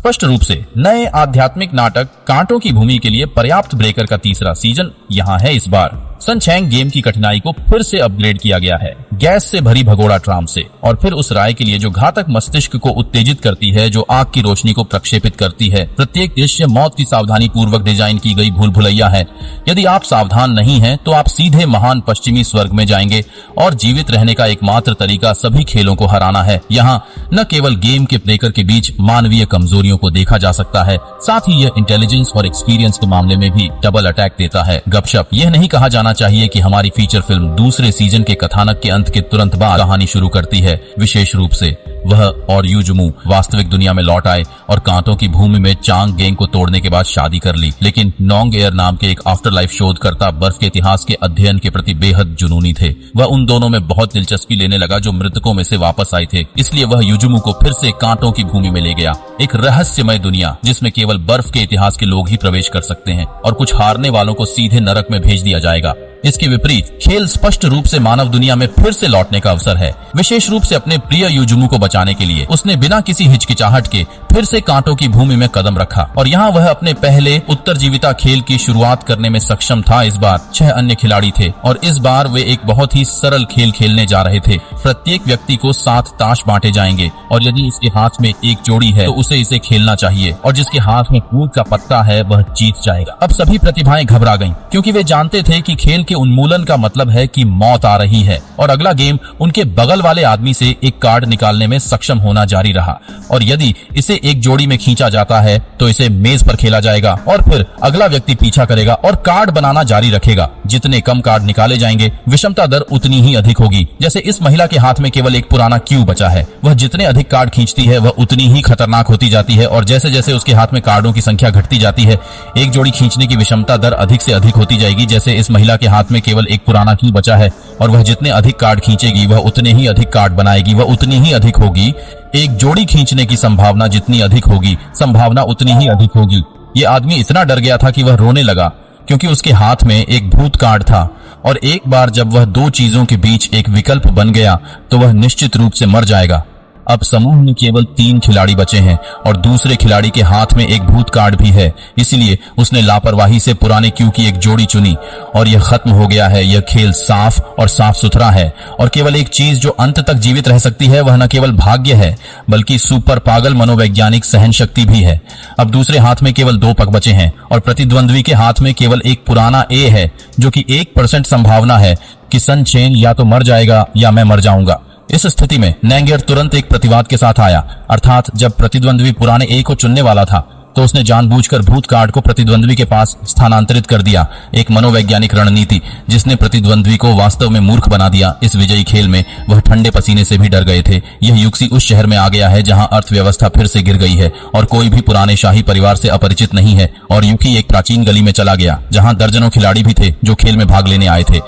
स्पष्ट रूप से नए आध्यात्मिक नाटक कांटों की भूमि के लिए पर्याप्त ब्रेकर का तीसरा सीजन यहाँ है। इस बार सनशैन गेम की कठिनाई को फिर से अपग्रेड किया गया है, गैस से भरी भगोड़ा ट्राम से, और फिर उस राय के लिए जो घातक मस्तिष्क को उत्तेजित करती है, जो आग की रोशनी को प्रक्षेपित करती है। प्रत्येक दृश्य मौत की सावधानी पूर्वक डिजाइन की गई भूल भुलैया है। यदि आप सावधान नहीं हैं, तो आप सीधे महान पश्चिमी स्वर्ग में जाएंगे और जीवित रहने का एकमात्र तरीका सभी खेलों को हराना है। यहाँ न केवल गेम के ब्रेकर के बीच मानवीय कमजोरियों को देखा जा सकता है, साथ ही यह इंटेलिजेंस और एक्सपीरियंस के मामले में भी डबल अटैक देता है। गपशप यह नहीं कहा जाना चाहिए कि हमारी फीचर फिल्म दूसरे सीजन के कथानक के अंत के तुरंत बाद कहानी शुरू करती है। विशेष रूप से वह और युजुमू वास्तविक दुनिया में लौट आए और कांटों की भूमि में चांग गेंग को तोड़ने के बाद शादी कर ली। लेकिन नोंग एयर नाम के एक आफ्टर लाइफ शोधकर्ता बर्फ के इतिहास के अध्ययन के प्रति बेहद जुनूनी थे। वह उन दोनों में बहुत दिलचस्पी लेने लगा जो मृतकों में से वापस आए थे। इसलिए वह युजुमू को फिर से कांटों की भूमि में ले गया, एक रहस्यमय दुनिया जिसमें केवल बर्फ के इतिहास के लोग ही प्रवेश कर सकते हैं, और कुछ हारने वालों को सीधे नरक में भेज दिया जाएगा। इसके विपरीत खेल स्पष्ट रूप से मानव दुनिया में फिर से लौटने का अवसर है। विशेष रूप से अपने प्रिय युजुमू को बचाने के लिए उसने बिना किसी हिचकिचाहट के फिर से कांटों की भूमि में कदम रखा, और यहाँ वह अपने पहले उत्तरजीविता खेल की शुरुआत करने में सक्षम था। इस बार 6 अन्य खिलाड़ी थे और इस बार वे एक बहुत ही सरल खेल खेलने जा रहे थे। प्रत्येक व्यक्ति को 7 ताश बांटे जाएंगे और यदि इसके हाथ में एक जोड़ी है तो उसे इसे खेलना चाहिए, और जिसके हाथ में कूद का पत्ता है वह जीत जाएगा। अब सभी प्रतिभाएं घबरा गईं, क्योंकि वे जानते थे कि खेल के उन्मूलन का मतलब है कि मौत आ रही है, और अगला गेम उनके बगल वाले आदमी से एक कार्ड निकालने में सक्षम होना जारी रहा, और यदि इसे एक जोड़ी में खींचा जाता है तो इसे मेज पर खेला जाएगा और फिर अगला व्यक्ति पीछा करेगा और कार्ड बनाना जारी रखेगा। जितने कम कार्ड निकाले जाएंगे विषमता दर उतनी ही अधिक होगी। जैसे इस महिला के हाथ में केवल एक पुराना क्यू बचा है, वह जितने अधिक कार्ड खींचती है वह उतनी ही खतरनाक होती जाती है, और जैसे जैसे उसके हाथ में कार्डों की संख्या घटती जाती है, एक जोड़ी खींचने की विषमता दर अधिक से अधिक होती जाएगी। जैसे इस महिला के हाथ में केवल एक पुराना क्यू बचा है और वह जितने अधिक कार्ड खींचेगी वह उतने ही अधिक कार्ड बनाएगी, वह उतनी ही अधिक होगी। एक जोड़ी खींचने की संभावना जितनी अधिक होगी, संभावना उतनी ही अधिक होगी। ये आदमी इतना डर गया था कि वह रोने लगा, क्योंकि उसके हाथ में एक भूत कार्ड था, और एक बार जब वह 2 चीजों के बीच एक विकल्प बन गया तो वह निश्चित रूप से मर जाएगा। अब समूह में केवल 3 खिलाड़ी बचे हैं और दूसरे खिलाड़ी के हाथ में एक भूत कार्ड भी है, इसलिए उसने लापरवाही से पुराने क्यू की एक जोड़ी चुनी और यह खत्म हो गया है। यह खेल साफ और साफ सुथरा है, और केवल एक चीज जो अंत तक जीवित रह सकती है वह न केवल भाग्य है बल्कि सुपर पागल मनोवैज्ञानिक सहन शक्ति भी है। अब दूसरे हाथ में केवल 2 पग बचे हैं और प्रतिद्वंद्वी के हाथ में केवल एक पुराना ए है, जो कि 1% संभावना है कि सनशैन या तो मर जाएगा या मैं मर जाऊंगा। इस स्थिति में नैंगर तुरंत एक प्रतिवाद के साथ आया, अर्थात जब प्रतिद्वंद्वी पुराने ए को चुनने वाला था तो उसने जानबूझकर भूत कार्ड को प्रतिद्वंद्वी के पास स्थानांतरित कर दिया। एक मनोवैज्ञानिक रणनीति जिसने प्रतिद्वंद्वी को वास्तव में मूर्ख बना दिया। इस विजयी खेल में वह ठंडे पसीने से भी डर गए थे। यह युक्ति उस शहर में आ गया है जहां अर्थव्यवस्था फिर से गिर गई है और कोई भी पुराने शाही परिवार से अपरिचित नहीं है, और युकी एक प्राचीन गली में चला गया जहां दर्जनों खिलाड़ी भी थे जो खेल में भाग लेने आए थे।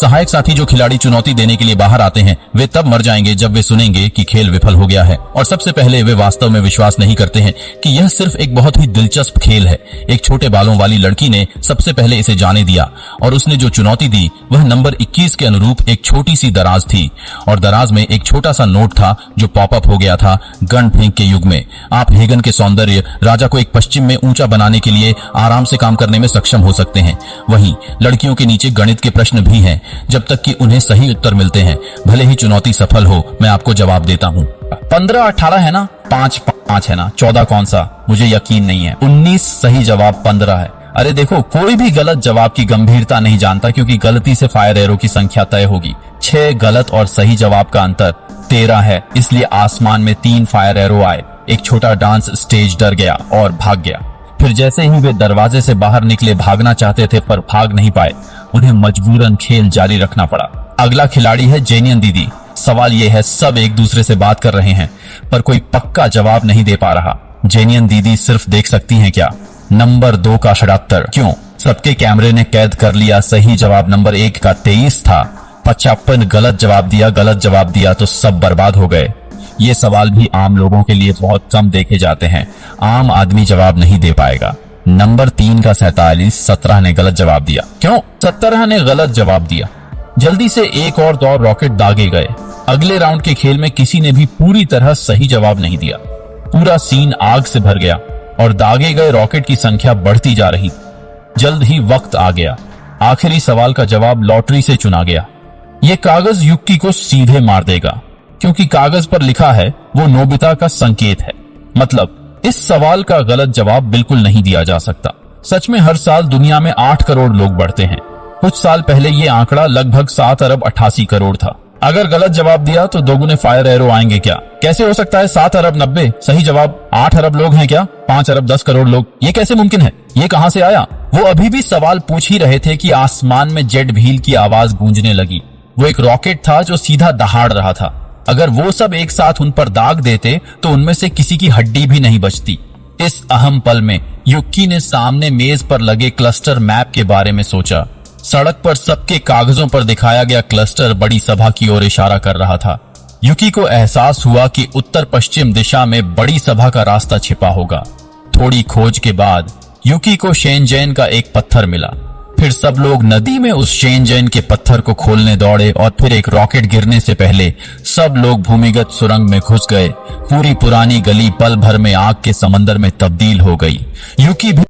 सहायक साथी जो खिलाड़ी चुनौती देने के लिए बाहर आते हैं वे तब मर जाएंगे जब वे सुनेंगे कि खेल विफल हो गया है, और सबसे पहले वे वास्तव में विश्वास नहीं करते हैं कि यह सिर्फ एक बहुत ही दिलचस्प खेल है। एक छोटे बालों वाली लड़की ने सबसे पहले इसे जाने दिया, और उसने जो चुनौती दी वह नंबर 21 के अनुरूप एक छोटी सी दराज थी, और दराज में एक छोटा सा नोट था जो पॉपअप हो गया था। गन फेंक के युग में आप हेगन के सौंदर्य राजा को एक पश्चिम में ऊंचा बनाने के लिए आराम से काम करने में सक्षम हो सकते हैं। वहीं लड़कियों के नीचे गणित के प्रश्न भी हैं, जब तक कि उन्हें सही उत्तर मिलते हैं। भले ही चुनौती सफल हो, मैं आपको जवाब देता हूँ। 15 18 है ना, 5 है ना, 14 कौन सा, मुझे यकीन नहीं है। 19 सही जवाब, 15 है। अरे देखो, कोई भी गलत जवाब की गंभीरता नहीं जानता, क्योंकि गलती से फायर एरो की संख्या तय होगी। 6 गलत और सही जवाब का अंतर 13 है, इसलिए आसमान में 3 फायर एरो आए। एक छोटा डांस स्टेज डर गया और भाग गया। फिर जैसे ही वे दरवाजे से बाहर निकले, भागना चाहते थे पर भाग नहीं पाए। उन्हें मजबूरन खेल जारी रखना पड़ा। अगला खिलाड़ी है जेनियन दीदी। सवाल यह है, सब एक दूसरे से बात कर रहे हैं पर कोई पक्का जवाब नहीं दे पा रहा। जेनियन दीदी सिर्फ देख सकती हैं क्या? नंबर 2 का 78 क्यों? सबके कैमरे ने कैद कर लिया। सही जवाब नंबर 1 का 23 था। 55 गलत जवाब दिया तो सब बर्बाद हो गए। ये सवाल भी आम लोगों के लिए बहुत कम देखे जाते हैं, आम आदमी जवाब नहीं दे पाएगा। नंबर 3 का 47 17 ने गलत जवाब दिया। क्यों? 17 ने गलत जवाब दिया। जल्दी से एक और दौर रॉकेट दागे गए। अगले राउंड के खेल में किसी ने भी पूरी तरह सही जवाब नहीं दिया। पूरा सीन आग से भर गया और दागे गए रॉकेट की संख्या बढ़ती जा रही। जल्द ही वक्त आ गया। आखिरी सवाल का जवाब लॉटरी से चुना गया। ये कागज युक्की को सीधे मार देगा, क्योंकि कागज पर लिखा है वो नोबिता का संकेत है। मतलब इस सवाल का गलत जवाब बिल्कुल नहीं दिया जा सकता। सच में हर साल दुनिया में 8 करोड़ लोग बढ़ते हैं। कुछ साल पहले ये आंकड़ा लगभग 7 अरब 88 करोड़ था। अगर गलत जवाब दिया तो दोगुने फायर एरो आएंगे क्या? कैसे हो सकता है 7 अरब 90? सही जवाब 8 अरब लोग हैं क्या? 5 अरब 10 करोड़ लोग? ये कैसे मुमकिन है? ये कहां से आया? वो अभी भी सवाल पूछ ही रहे थे कि आसमान में जेट व्हील की आवाज गूंजने लगी। वो एक रॉकेट था जो सीधा दहाड़ रहा था। अगर वो सब एक साथ उन पर दाग देते तो उनमें से किसी की हड्डी भी नहीं बचती। इस अहम पल में युक्की ने सामने मेज पर लगे क्लस्टर मैप के बारे में सोचा। सड़क पर सबके कागजों पर दिखाया गया क्लस्टर बड़ी सभा की ओर इशारा कर रहा था। युकी को एहसास हुआ कि उत्तर पश्चिम दिशा में बड़ी सभा का रास्ता छिपा होगा। थोड़ी खोज के बाद युकी को शेनजेन का एक पत्थर मिला। फिर सब लोग नदी में उस शेनजेन के पत्थर को खोलने दौड़े और फिर एक रॉकेट गिरने से पहले सब लोग भूमिगत सुरंग में घुस गए। पूरी पुरानी गली पल भर में आग के समंदर में तब्दील हो गई। युकी भी